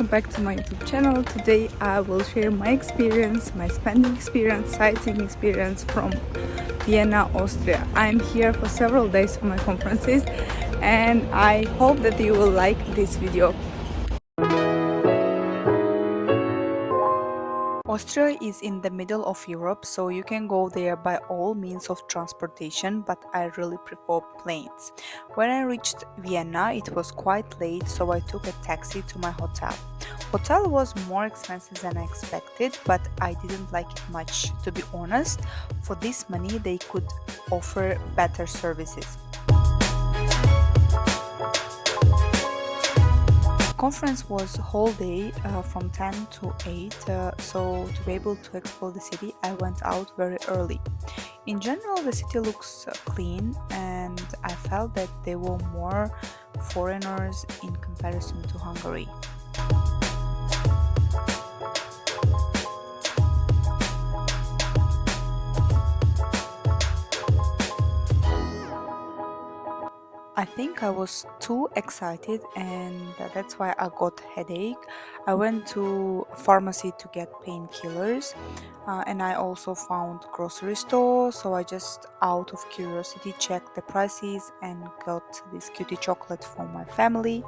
welcome back to my YouTube channel. Today I will share my experience, my spending experience, sightseeing experience from Vienna, Austria. I'm here for several days for my conferences and I hope that you will like this video. Austria is in the middle of Europe, so you can go there by all means of transportation, but I really prefer planes. When I reached Vienna, it was quite late, so I took a taxi to my hotel. Hotel was more expensive than I expected, but I didn't like it much. To be honest, for this money they could offer better services. Conference was whole day from 10 to 8, so to be able to explore the city I went out very early. In general the city looks clean and I felt that there were more foreigners in comparison to Hungary. I think I was too excited and that's why I got headache. I went to pharmacy to get painkillers and I also found grocery store, so I just out of curiosity checked the prices and got this cutie chocolate for my family.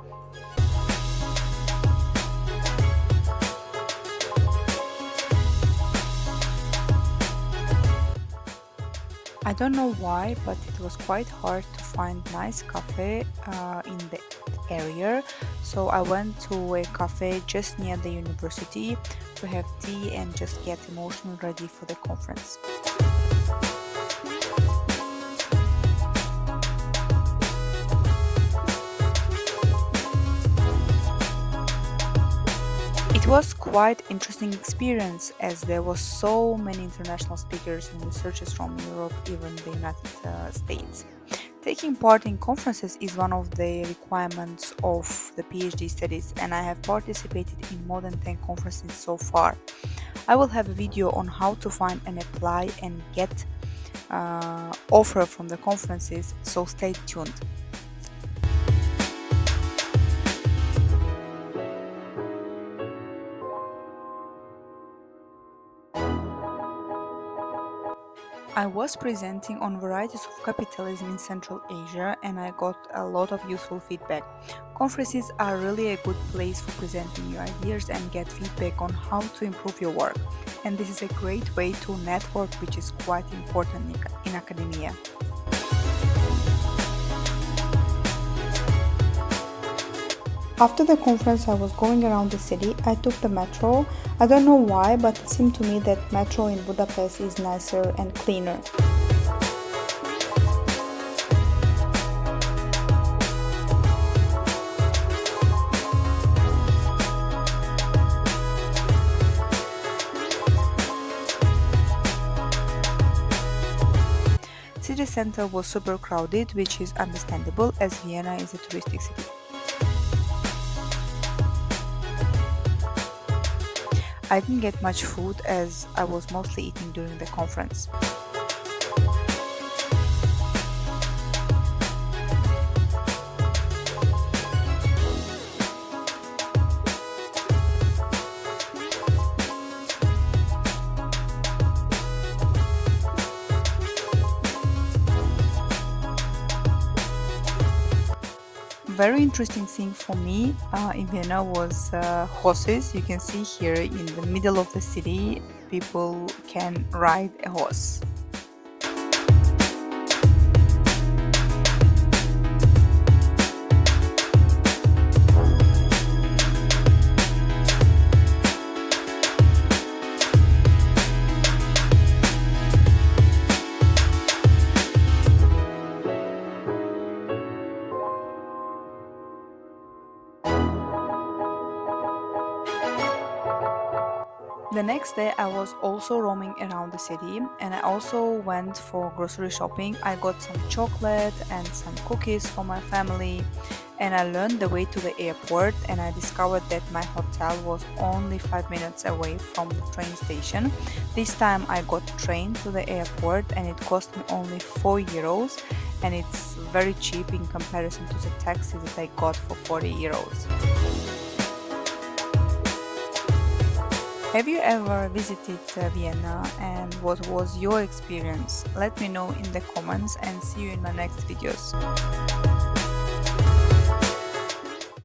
I don't know why, but it was quite hard to find nice cafe in the area, so I went to a cafe just near the university to have tea and just get emotionally ready for the conference. It was quite interesting experience as there was so many international speakers and researchers from Europe, even the United States. Taking part in conferences is one of the requirements of the PhD studies and I have participated in more than 10 conferences so far. I will have a video on how to find and apply and get offer from the conferences, so stay tuned. I was presenting on varieties of capitalism in Central Asia and I got a lot of useful feedback. Conferences are really a good place for presenting your ideas and get feedback on how to improve your work. And this is a great way to network, which is quite important in academia. After the conference I was going around the city. I took the metro. I don't know why, but it seemed to me that metro in Budapest is nicer and cleaner. City center was super crowded, which is understandable as Vienna is a touristic city. I didn't get much food as I was mostly eating during the conference. Very interesting thing for me in Vienna was horses. You can see here in the middle of the city people can ride a horse. The next day I was also roaming around the city and I also went for grocery shopping. I got some chocolate and some cookies for my family and I learned the way to the airport and I discovered that my hotel was only 5 minutes away from the train station. This time I got train to the airport and it cost me only 4 euros and it's very cheap in comparison to the taxi that I got for 40 euros. Have you ever visited Vienna, and what was your experience? Let me know in the comments and see you in my next videos.